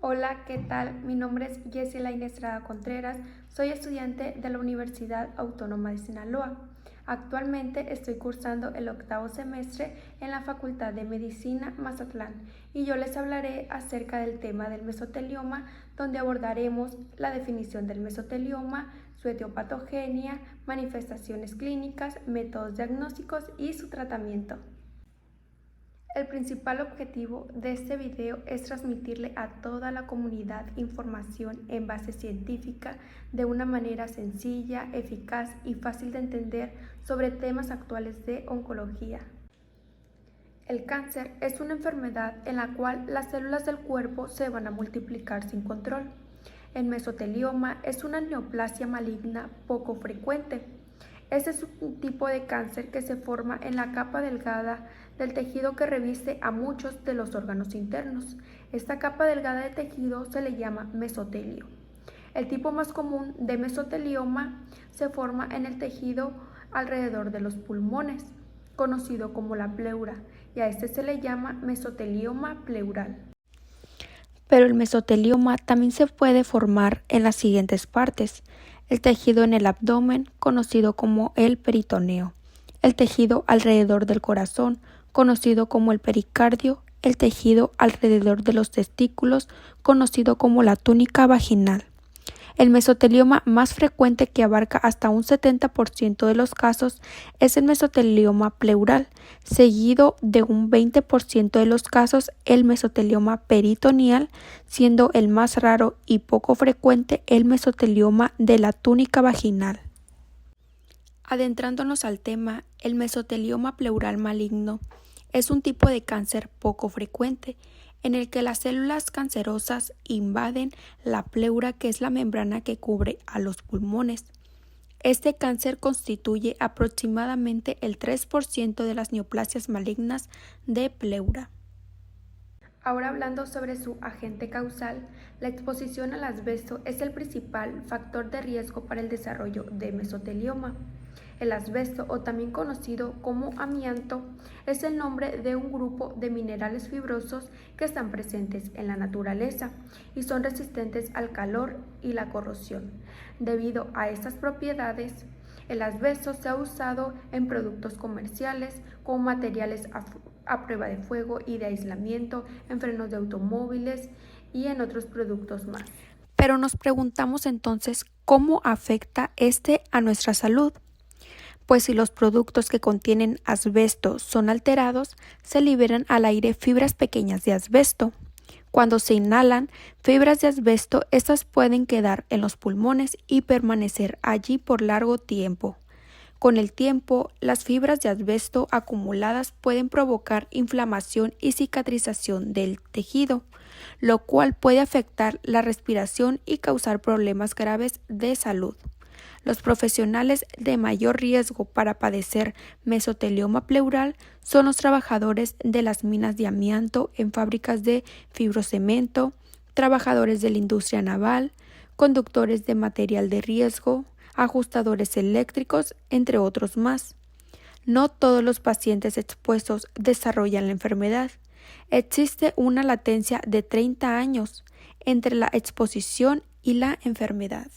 Hola, ¿qué tal? Mi nombre es Yeselaine Estrada Contreras, soy estudiante de la Universidad Autónoma de Sinaloa. Actualmente estoy cursando el 8º semestre en la Facultad de Medicina Mazatlán y yo les hablaré acerca del tema del mesotelioma, donde abordaremos la definición del mesotelioma, su etiopatogenia, manifestaciones clínicas, métodos diagnósticos y su tratamiento. El principal objetivo de este video es transmitirle a toda la comunidad información en base científica de una manera sencilla, eficaz y fácil de entender sobre temas actuales de oncología. El cáncer es una enfermedad en la cual las células del cuerpo se van a multiplicar sin control. El mesotelioma es una neoplasia maligna poco frecuente. Este es un tipo de cáncer que se forma en la capa delgada del tejido que reviste a muchos de los órganos internos. Esta capa delgada de tejido se le llama mesotelio. El tipo más común de mesotelioma se forma en el tejido alrededor de los pulmones, conocido como la pleura, y a este se le llama mesotelioma pleural. Pero el mesotelioma también se puede formar en las siguientes partes: el tejido en el abdomen, conocido como el peritoneo; el tejido alrededor del corazón, conocido como el pericardio; el tejido alrededor de los testículos, conocido como la túnica vaginal. El mesotelioma más frecuente, que abarca hasta un 70% de los casos, es el mesotelioma pleural, seguido de un 20% de los casos el mesotelioma peritoneal, siendo el más raro y poco frecuente el mesotelioma de la túnica vaginal. Adentrándonos al tema, el mesotelioma pleural maligno es un tipo de cáncer poco frecuente, en el que las células cancerosas invaden la pleura, que es la membrana que cubre a los pulmones. Este cáncer constituye aproximadamente el 3% de las neoplasias malignas de pleura. Ahora, hablando sobre su agente causal, la exposición al asbesto es el principal factor de riesgo para el desarrollo de mesotelioma. El asbesto, o también conocido como amianto, es el nombre de un grupo de minerales fibrosos que están presentes en la naturaleza y son resistentes al calor y la corrosión. Debido a estas propiedades, el asbesto se ha usado en productos comerciales como materiales a prueba de fuego y de aislamiento, en frenos de automóviles y en otros productos más. Pero nos preguntamos entonces, ¿cómo afecta a nuestra salud? Pues si los productos que contienen asbesto son alterados, se liberan al aire fibras pequeñas de asbesto. Cuando se inhalan fibras de asbesto, estas pueden quedar en los pulmones y permanecer allí por largo tiempo. Con el tiempo, las fibras de asbesto acumuladas pueden provocar inflamación y cicatrización del tejido, lo cual puede afectar la respiración y causar problemas graves de salud. Los profesionales de mayor riesgo para padecer mesotelioma pleural son los trabajadores de las minas de amianto en fábricas de fibrocemento, trabajadores de la industria naval, conductores de material de riesgo, ajustadores eléctricos, entre otros más. No todos los pacientes expuestos desarrollan la enfermedad. Existe una latencia de 30 años entre la exposición y la enfermedad.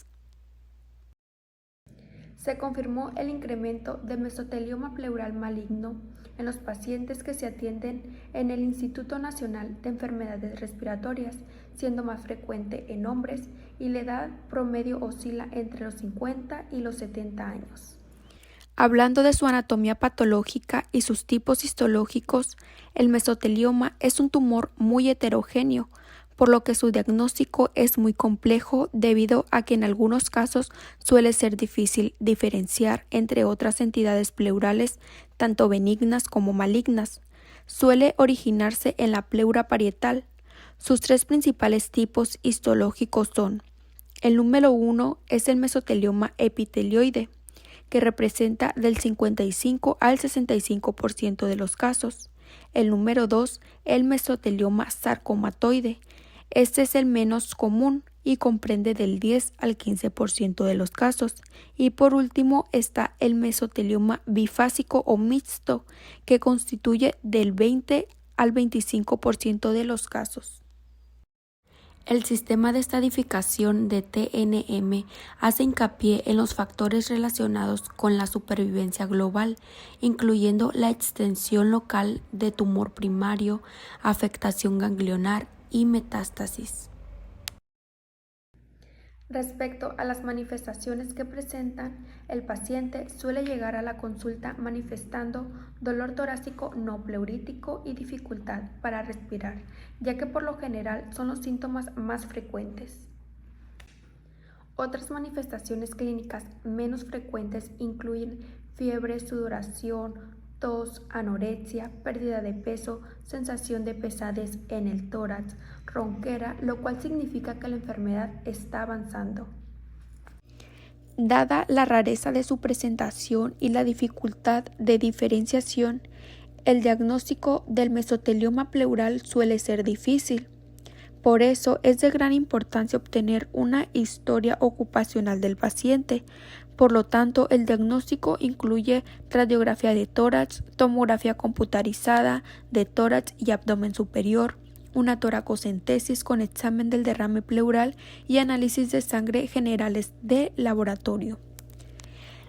Se confirmó el incremento de mesotelioma pleural maligno en los pacientes que se atienden en el Instituto Nacional de Enfermedades Respiratorias, siendo más frecuente en hombres, y la edad promedio oscila entre los 50 y los 70 años. Hablando de su anatomía patológica y sus tipos histológicos, el mesotelioma es un tumor muy heterogéneo, por lo que su diagnóstico es muy complejo debido a que en algunos casos suele ser difícil diferenciar entre otras entidades pleurales, tanto benignas como malignas. Suele originarse en la pleura parietal. Sus tres principales tipos histológicos son: el número 1 es el mesotelioma epitelioide, que representa del 55 al 65% de los casos. El número 2, el mesotelioma sarcomatoide. Este es el menos común y comprende del 10 al 15% de los casos. Y por último está el mesotelioma bifásico o mixto, que constituye del 20 al 25% de los casos. El sistema de estadificación de TNM hace hincapié en los factores relacionados con la supervivencia global, incluyendo la extensión local de tumor primario, afectación ganglionar y metástasis. Respecto a las manifestaciones que presentan, el paciente suele llegar a la consulta manifestando dolor torácico no pleurítico y dificultad para respirar, ya que por lo general son los síntomas más frecuentes. Otras manifestaciones clínicas menos frecuentes incluyen fiebre, sudoración, tos, anorexia, pérdida de peso, sensación de pesadez en el tórax, ronquera, lo cual significa que la enfermedad está avanzando. Dada la rareza de su presentación y la dificultad de diferenciación, el diagnóstico del mesotelioma pleural suele ser difícil. Por eso es de gran importancia obtener una historia ocupacional del paciente. Por lo tanto, el diagnóstico incluye radiografía de tórax, tomografía computarizada de tórax y abdomen superior, una toracocentesis con examen del derrame pleural y análisis de sangre generales de laboratorio.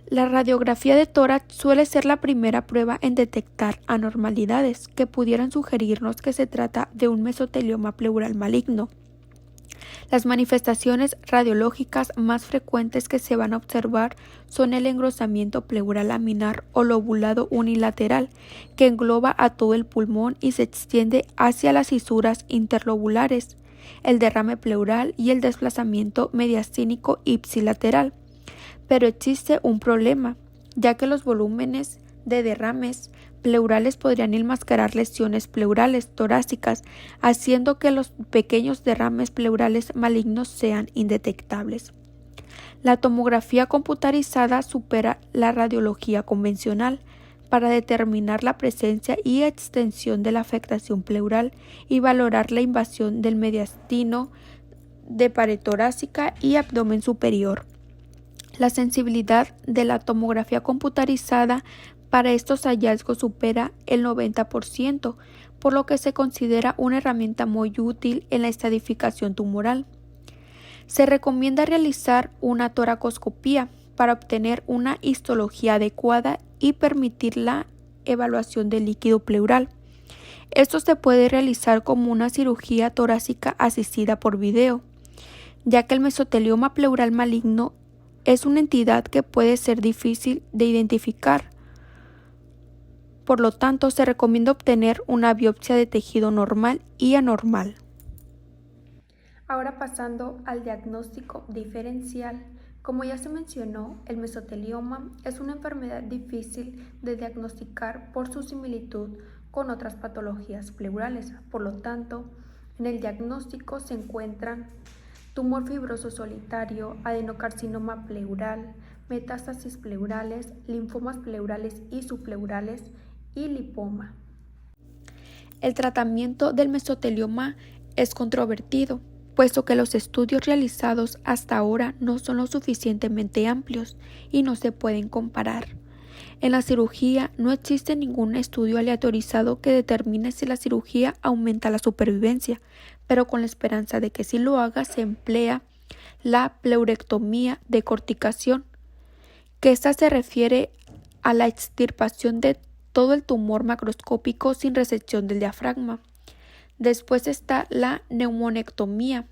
La radiografía de tórax suele ser la primera prueba en detectar anormalidades que pudieran sugerirnos que se trata de un mesotelioma pleural maligno. Las manifestaciones radiológicas más frecuentes que se van a observar son el engrosamiento pleural laminar o lobulado unilateral, que engloba a todo el pulmón y se extiende hacia las fisuras interlobulares, el derrame pleural y el desplazamiento mediastínico ipsilateral. Pero existe un problema, ya que los volúmenes de derrames pleurales podrían enmascarar lesiones pleurales torácicas, haciendo que los pequeños derrames pleurales malignos sean indetectables. La tomografía computarizada supera la radiología convencional para determinar la presencia y extensión de la afectación pleural y valorar la invasión del mediastino de pared torácica y abdomen superior. La sensibilidad de la tomografía computarizada para estos hallazgos supera el 90%, por lo que se considera una herramienta muy útil en la estadificación tumoral. Se recomienda realizar una toracoscopía para obtener una histología adecuada y permitir la evaluación del líquido pleural. Esto se puede realizar como una cirugía torácica asistida por video, ya que el mesotelioma pleural maligno es una entidad que puede ser difícil de identificar. Por lo tanto, se recomienda obtener una biopsia de tejido normal y anormal. Ahora pasando al diagnóstico diferencial. Como ya se mencionó, el mesotelioma es una enfermedad difícil de diagnosticar por su similitud con otras patologías pleurales. Por lo tanto, en el diagnóstico se encuentran tumor fibroso solitario, adenocarcinoma pleural, metástasis pleurales, linfomas pleurales y subpleurales y lipoma. El tratamiento del mesotelioma es controvertido, puesto que los estudios realizados hasta ahora no son lo suficientemente amplios y no se pueden comparar. En la cirugía no existe ningún estudio aleatorizado que determine si la cirugía aumenta la supervivencia, pero con la esperanza de que si lo haga se emplea la pleurectomía de corticación, que esta se refiere a la extirpación de todo el tumor macroscópico sin resección del diafragma. Después está la neumonectomía,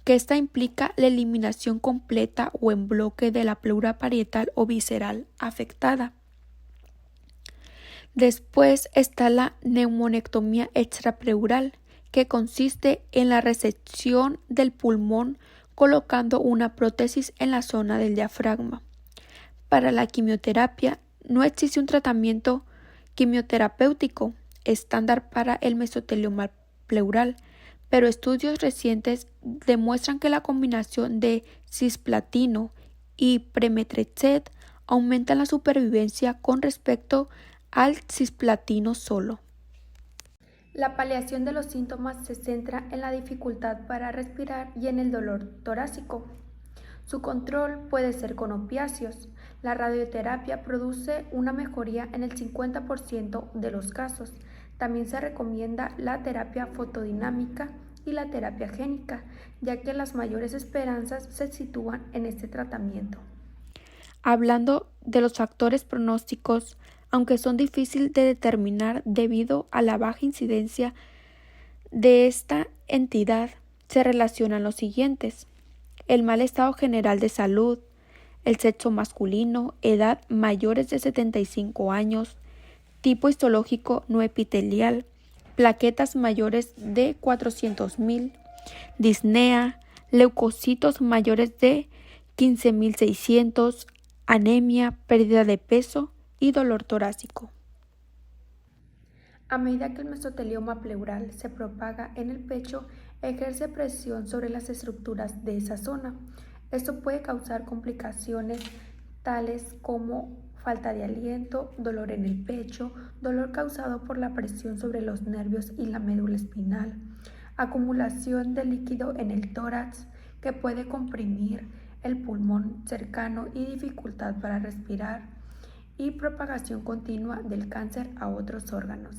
que esta implica la eliminación completa o en bloque de la pleura parietal o visceral afectada. Después está la neumonectomía extrapleural, que consiste en la resección del pulmón colocando una prótesis en la zona del diafragma. Para la quimioterapia no existe un tratamiento quimioterapéutico estándar para el mesotelioma pleural, pero estudios recientes demuestran que la combinación de cisplatino y pemetrexed aumenta la supervivencia con respecto al cisplatino solo. La paliación de los síntomas se centra en la dificultad para respirar y en el dolor torácico. Su control puede ser con opiáceos. La radioterapia produce una mejoría en el 50% de los casos. También se recomienda la terapia fotodinámica y la terapia génica, ya que las mayores esperanzas se sitúan en este tratamiento. Hablando de los factores pronósticos, aunque son difíciles de determinar debido a la baja incidencia de esta entidad, se relacionan los siguientes: el mal estado general de salud, el sexo masculino, edad mayores de 75 años, tipo histológico no epitelial, plaquetas mayores de 400.000, disnea, leucocitos mayores de 15.600, anemia, pérdida de peso y dolor torácico. A medida que el mesotelioma pleural se propaga en el pecho, ejerce presión sobre las estructuras de esa zona. Esto puede causar complicaciones tales como falta de aliento, dolor en el pecho, dolor causado por la presión sobre los nervios y la médula espinal, acumulación de líquido en el tórax que puede comprimir el pulmón cercano y dificultad para respirar, y propagación continua del cáncer a otros órganos.